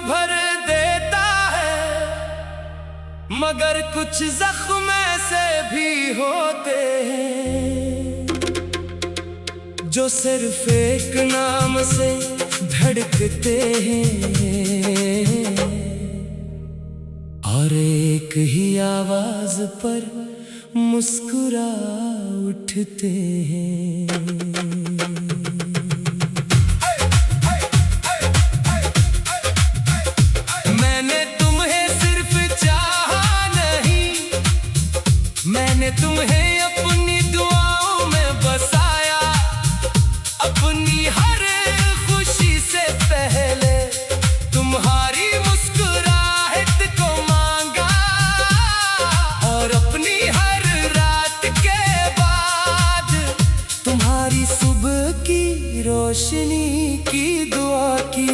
भर देता है, मगर कुछ जख्म ऐसे भी होते हैं जो सिर्फ एक नाम से धड़कते हैं और एक ही आवाज पर मुस्कुरा उठते हैं। मैंने तुम्हें सिर्फ चाहा नहीं, मैंने तुम्हें अपनी दुआओं में बसाया। अपनी हर खुशी से पहले तुम्हारी मुस्कुराहट को मांगा और अपनी हर रात के बाद तुम्हारी सुबह की रोशनी की दुआ की।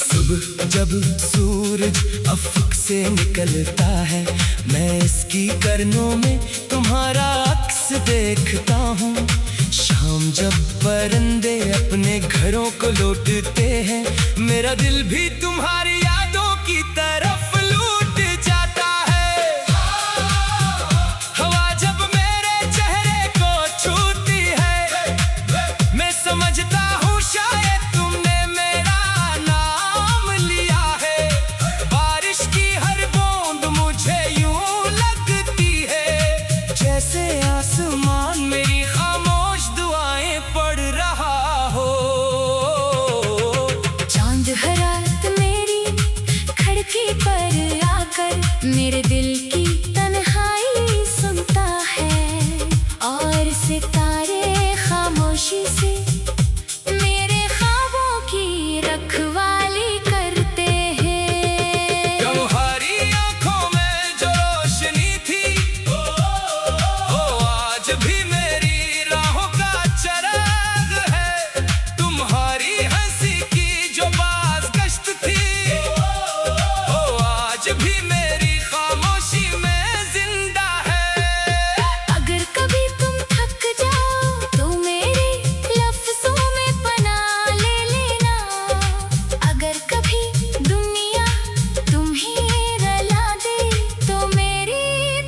सुबह जब सूरज अफक से निकलता है, मैं इसकी किरणों में तुम्हारा अक्स देखता हूँ। शाम जब परिंदे अपने घरों को लौटते हैं, मेरा दिल भी तुम्हारी यादों की तरफ लौट जाता है। हवा जब मेरे चेहरे को छूती है, मैं समझता हूँ शायद तुमने मेरा नाम लिया है। बारिश की हर बूंद मुझे यूं लगती है जैसे आसमान मेरी खामोश दुआएं पढ़ रहा हो। चांद हर रात मेरी खिड़की पर आकर मेरे दिल की तन्हाई सुनता है और सितारे खामोशी से मेरे ख्वाबों की रखवाली करते हैं। तुम्हारी आंखों में जो रोशनी थी, वो आज भी मेरी राहों का चिराग है। तुम्हारी हंसी की जो बाज़गश्त थी, वो आज भी मेरी खामोशी में जिंदा है। अगर कभी तुम थक जाओ तो मेरे लफ्ज़ों में पनाह ले लेना। अगर कभी दुनिया तुम्हें रुला दे तो मेरी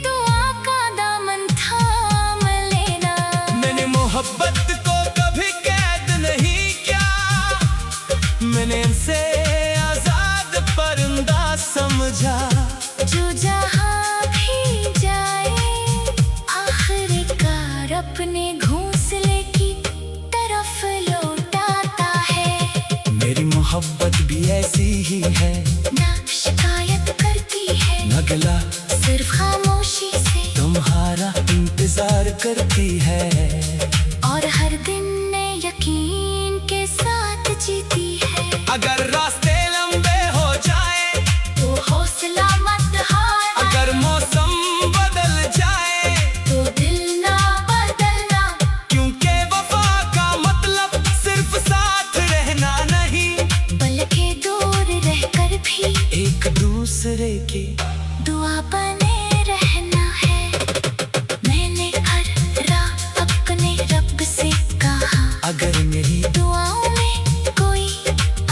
दुआ का दामन थाम लेना। मैंने मोहब्बत को कभी कैद नहीं किया, मैंने इनसे आजाद परिंदा समझा। जो जहाँ भी जाए आखिरकार अपने घोंसले की तरफ लौट आता है। मेरी मोहब्बत भी ऐसी ही है, ना शिकायत करती है, न गिला सिर्फ खामोशी से तुम्हारा इंतजार करती है और हर दिन नए यकीन के साथ जीती है। अगर रास्ते लंबे हो जाए तो हौसला मत हारना, अगर मौसम बदल जाए तो दिल ना बदलना। क्योंकि वफा का मतलब सिर्फ साथ रहना नहीं, बल्कि दूर रहकर भी एक दूसरे की दुआ बने रहना है। मैंने हर रात अपने रब से कहा, अगर मेरी दुआओं में कोई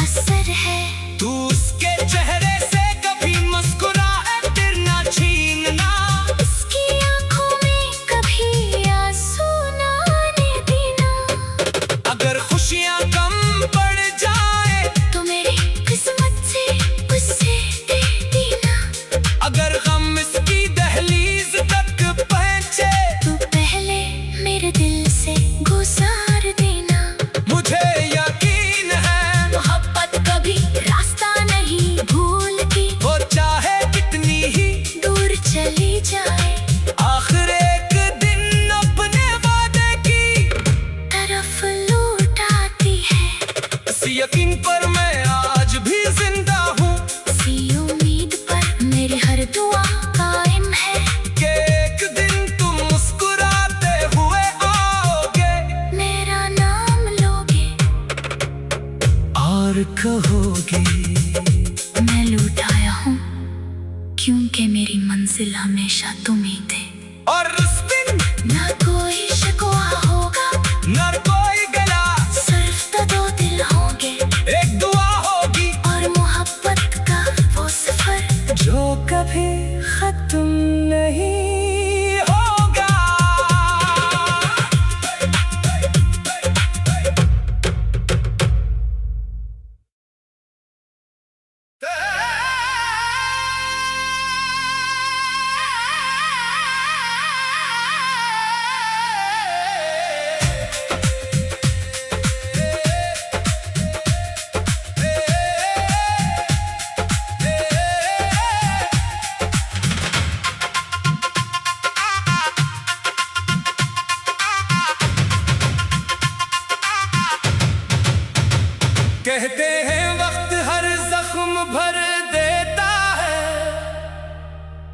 असर है तू उसके चेहरे से कभी मुस्कुराहट ना छीनना। उसकी आंखों में कभी आंसू ना आने देना। अगर खुशियाँ कम पड़ जाए तो मेरी किस्मत से उससे दे देना। अगर गम इसकी दहलीज तक पहुँचे तो पहले मेरे दिल से गुजार देना। मुझे यकीन है मोहब्बत कभी रास्ता नहीं भूलती, वो चाहे कितनी ही दूर चली जाए आखिर एक दिन अपने वादे की तरफ लौट आती है। इस यकीन पर मैं आज भी जिंदा हूँ इसी उम्मीद पर मेरी हर दुआ कायम है कि एक दिन तुम मुस्कुराते हुए आओगे, मेरा नाम लोगे और कहोगे मैं लौट आया हूँ, क्योंकि मेरी मंजिल हमेशा तुम ही थे। और उस दिन ना कोई शिकवा होगा, न कोई गला, सिर्फ तो दो दिल होंगे एक दुआ होगी और मोहब्बत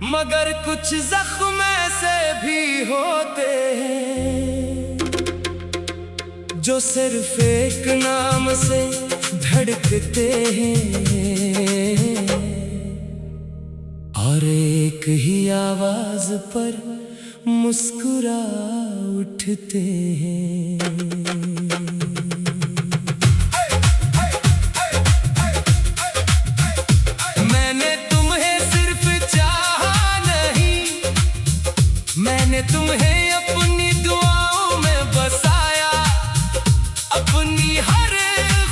मगर कुछ जख्म ऐसे भी होते हैं जो सिर्फ एक नाम से धड़कते हैं और एक ही आवाज पर मुस्कुरा उठते हैं। मैंने तुम्हें अपनी दुआओं में बसाया, अपनी हर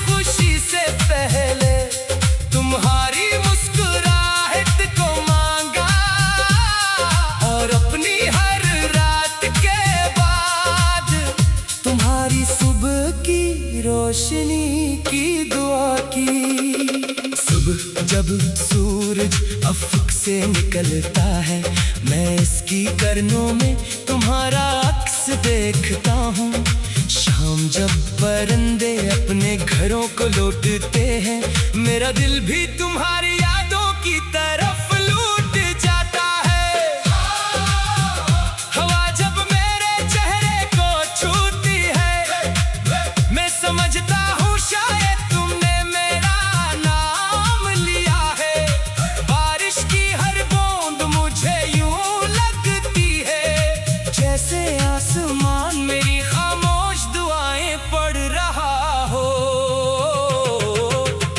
खुशी से पहले तुम्हारी मुस्कुराहट को मांगा और अपनी हर रात के बाद तुम्हारी सुबह की रोशनी की दुआ की। सुबह जब सूरज अफक से निकलता है, मैं इसकी किरणों में तुम्हारा अक्स देखता हूँ। शाम जब परिंदे अपने घरों को लौटते हैं, मेरा दिल भी तुम्हारी यादों की तरफ लौट जाता है। हवा जब मेरे चेहरे को छूती है, मैं समझता हूँ शायद तुमने मेरा नाम लिया है। बारिश की हर बूंद मुझे जैसे आसमान मेरी खामोश दुआएं पढ़ रहा हो।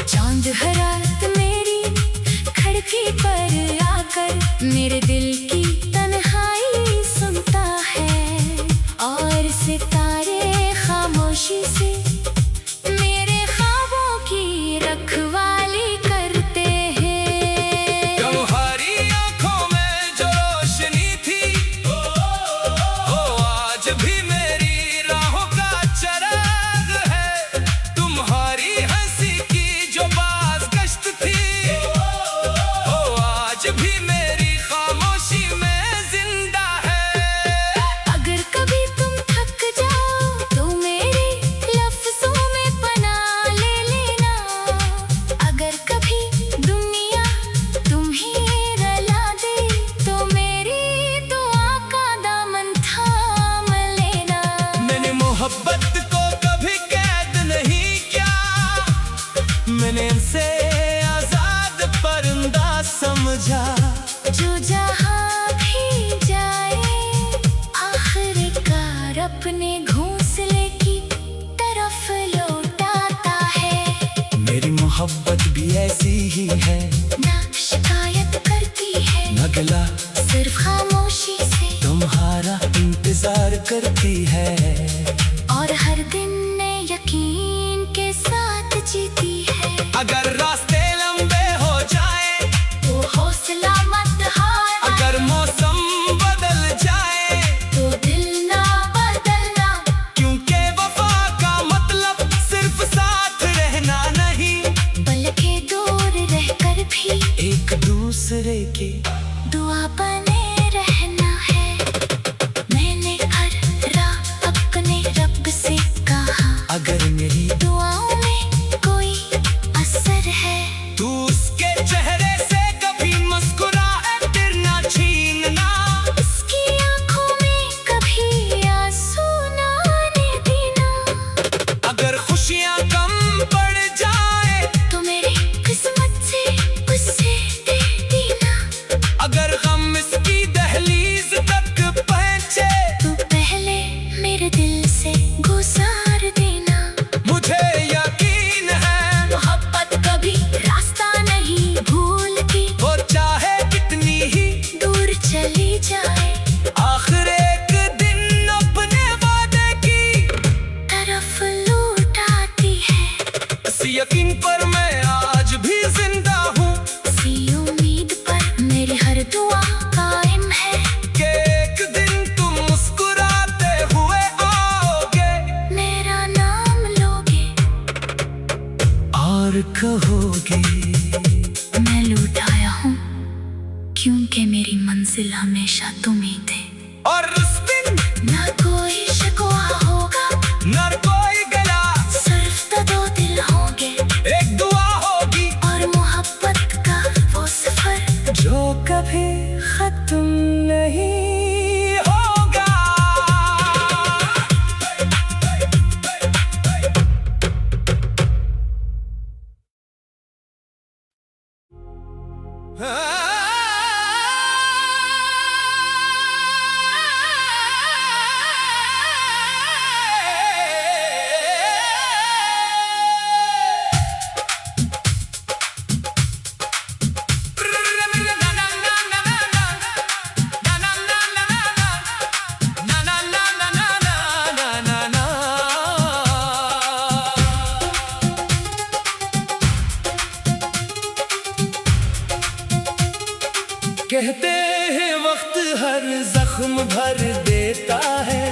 चांद हर रात मेरी खिड़की पर आकर मेरे दिल की तन्हाई सुनता है और सितारे खामोशी से मेरे ख्वाबों की रखवाली करते हैं। तुम्हारी आंखों में जो रोशनी थी भी मेरी राहों का चराग है। तुम्हारी हंसी की जो बाज़गश्त थी, वो आज भी मेरी खामोशी में जिंदा है। अगर कभी तुम थक जाओ तो मेरे लफ्ज़ों में पनाह ले लेना। अगर कभी दुनिया तुम्हें रुला दे तो मेरी दुआ का दामन थाम लेना। मैंने मोहब्बत को कभी कैद नहीं किया, मैंने इनसे आजाद परिंदा समझा। जो जहाँ भी जाए आखिरकार अपने घोंसले की तरफ लौट आता है। मेरी मोहब्बत भी ऐसी ही है, ना शिकायत करती है न गिला, सिर्फ खामोशी से तुम्हारा इंतजार करती है और हर दिन नए यकीन के साथ जीती है। अगर रास्ते लंबे हो जाए तो हौसला मत हारना। अगर मौसम बदल जाए तो दिल ना बदलना, क्योंकि वफा का मतलब सिर्फ साथ रहना नहीं, बल्कि दूर रहकर भी एक दूसरे की दुआ बने रहना है। मैंने हर रात अपने रब से कहा, अगर मेरी दुआओं में कोई असर है तू उसके चेहरे से कभी मुस्कुराहट ना छीनना। उसकी आंखों में कभी आंसू ना आने देना। अगर खुशियाँ कम पड़ जाए तो मेरी किस्मत से उससे दे देना। अगर गम इसकी दहलीज तक पहुँचे तो पहले मेरे दिल से गुजार देना। मुझे यकीन है मोहब्बत कभी रास्ता नहीं भूलती, वो चाहे कितनी ही दूर चली जाए आखिर एक दिन अपने वादे की तरफ लौट आती है। इस यकीन पर मैं आज भी जिंदा हूँ इसी उम्मीद पर मेरी हर दुआ कायम है कि एक दिन तुम मुस्कुराते हुए आओगे, मेरा नाम लोगे और कहोगे मैं लौट आया हूँ क्योंकि मेरी मंजिल हमेशा तुम ही थे। और उस दिन ना कोई शिकवा होगा न कोई गला, सिर्फ तो दो दिल होंगे, एक दुआ होगी और मोहब्बत का वो सफर जो कभी खत्म कहते हैं वक्त हर जख्म भर देता है,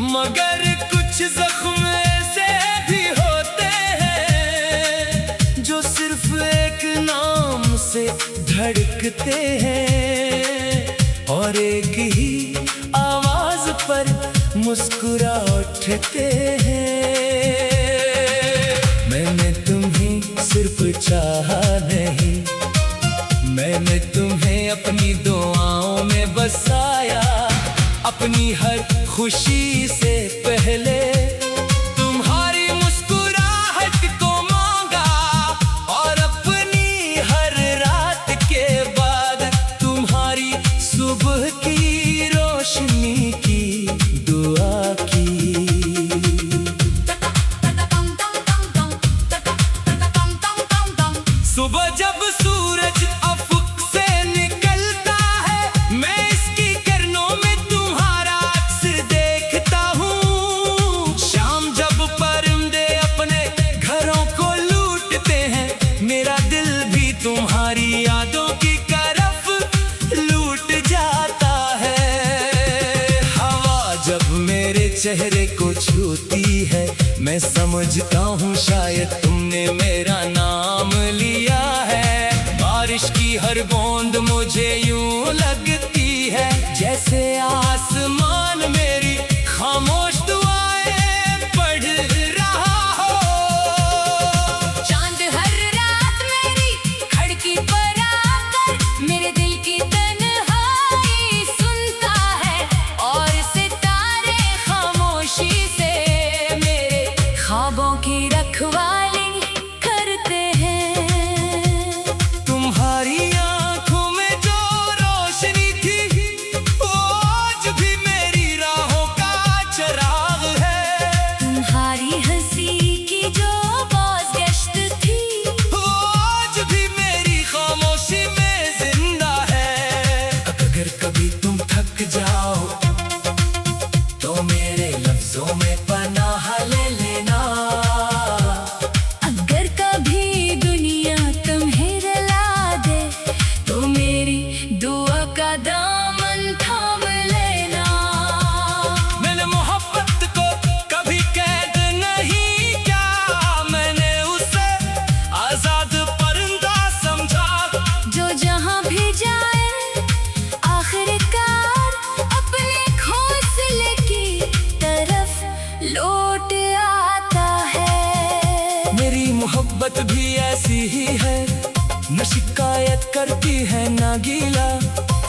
मगर कुछ जख्म ऐसे भी होते हैं जो सिर्फ एक नाम से धड़कते हैं और एक ही आवाज पर मुस्कुरा उठते हैं। मैंने तुम्हें सिर्फ चाहा नहीं, मैंने तुम्हें अपनी दुआओं में बसाया। अपनी हर खुशी से पहले तुम्हारी मुस्कुराहट को मांगा, और अपनी हर रात के बाद तुम्हारी सुबह की रोशनी की दुआ की। सुबह जब सूरज अफक से निकलता है, मैं इसकी किरणों में तुम्हारा अक्स देखता हूँ। शाम जब परिंदे अपने घरों को लूटते हैं, मेरा दिल भी तुम्हारी यादों की तरफ लूट जाता है। हवा जब मेरे चेहरे को छूती है, मैं समझता हूँ शायद तुमने मेरा नाम लिया है। बारिश की हर बूंद मुझे यूं लगती है जैसे आसमान मेरी खामोश दुआएं पढ़ रहा हो। चांद हर रात मेरी खिड़की पर आकर मेरे दिल की तन्हाई सुनता है, और सितारे खामोशी से मेरे ख्वाबों की रखवाली करते हैं। तुम्हारी आंखों में जो रोशनी थी, वो आज भी मेरी राहों का चिराग है। तुम्हारी हंसी की जो बाज़गश्त थी, वो आज भी मेरी खामोशी में जिंदा है। अगर कभी तुम थक जाओ तो मेरे लफ्जों में पनाह ले लेना। अगर कभी दुनिया तुम्हें रुला दे तो मेरी दुआ का दामन थाम लेना। मैंने मोहब्बत को कभी कैद नहीं किया, मैंने उसे आजाद परिंदा समझा। जो जहां भी जाए आखिरकार अपने घोंसले की तरफ लौट आता है। मेरी मोहब्बत भी ऐसी ही है, न शिकायत करती है न गीला।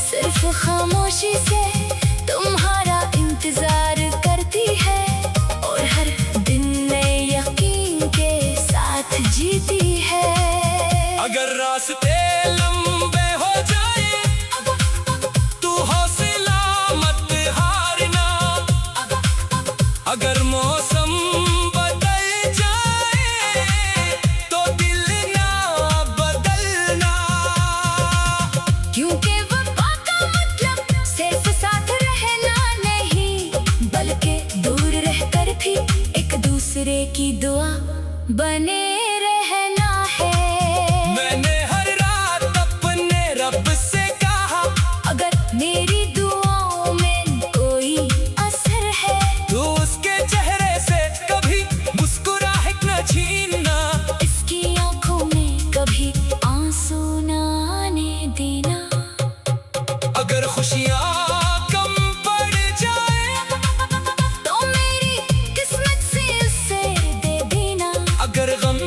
सिर्फ खामोशी से तुम्हारा इंतजार करती है, और हर दिन नए यकीन के साथ जीती है। अगर रास्ते लंबे हो जाए तू हौसला मत हारना। अगर मौसम बदल जाए तो दिल ना बदलना। क्योंकि वफा का मतलब सिर्फ साथ रहना नहीं, बल्कि दूर रहकर भी एक दूसरे की दुआ बने रहना है। मैंने हर रात अपने रब से कहा, अगर मेरी दुआओं में कोई असर है तो उसके चेहरे से कभी मुस्कुराहट न छीनना। इसकी आंखों में कभी आंसू न आने देना। अगर खुशियाँ कम पड़ जाए तो मेरी किस्मत से उसे दे देना। अगर गम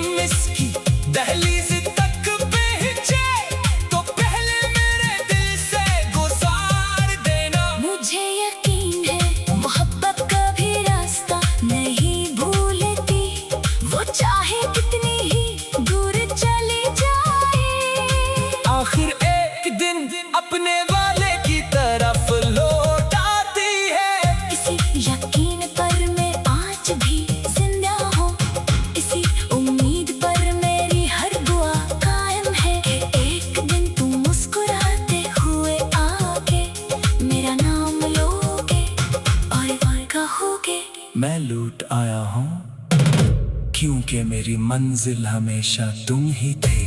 कि मेरी मंजिल हमेशा तुम ही थे।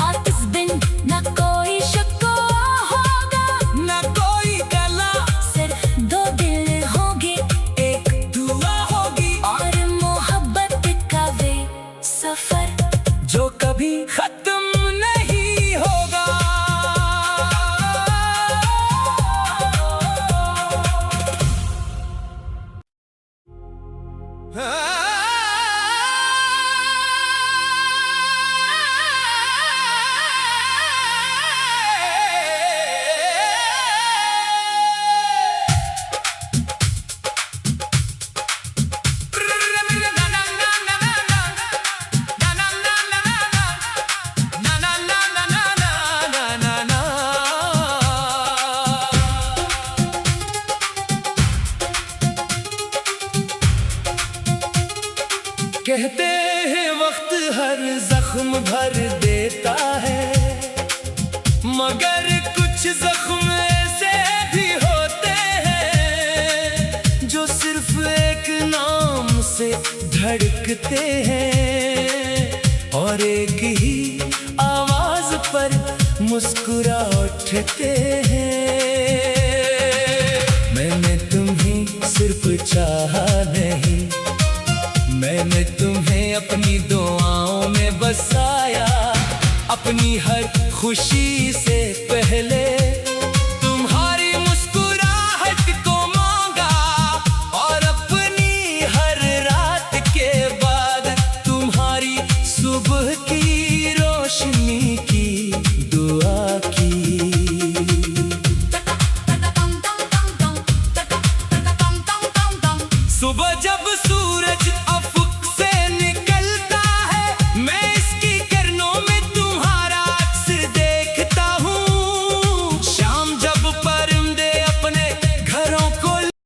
और इस दिन न कोई शक्को होगा, न कोई गला, सिर्फ दो दिल होंगे, एक दुआ होगी और मोहब्बत का वे सफर जो कभी खत्म नहीं होगा। कहते हैं वक्त हर जख्म भर देता है, मगर कुछ जख्म ऐसे भी होते हैं जो सिर्फ एक नाम से धड़कते हैं और एक ही आवाज पर मुस्कुरा उठते हैं। मैंने तुम्हें सिर्फ चाहा नहीं, मैंने तुम्हें अपनी दुआओं में बसाया, अपनी हर खुशी से पहले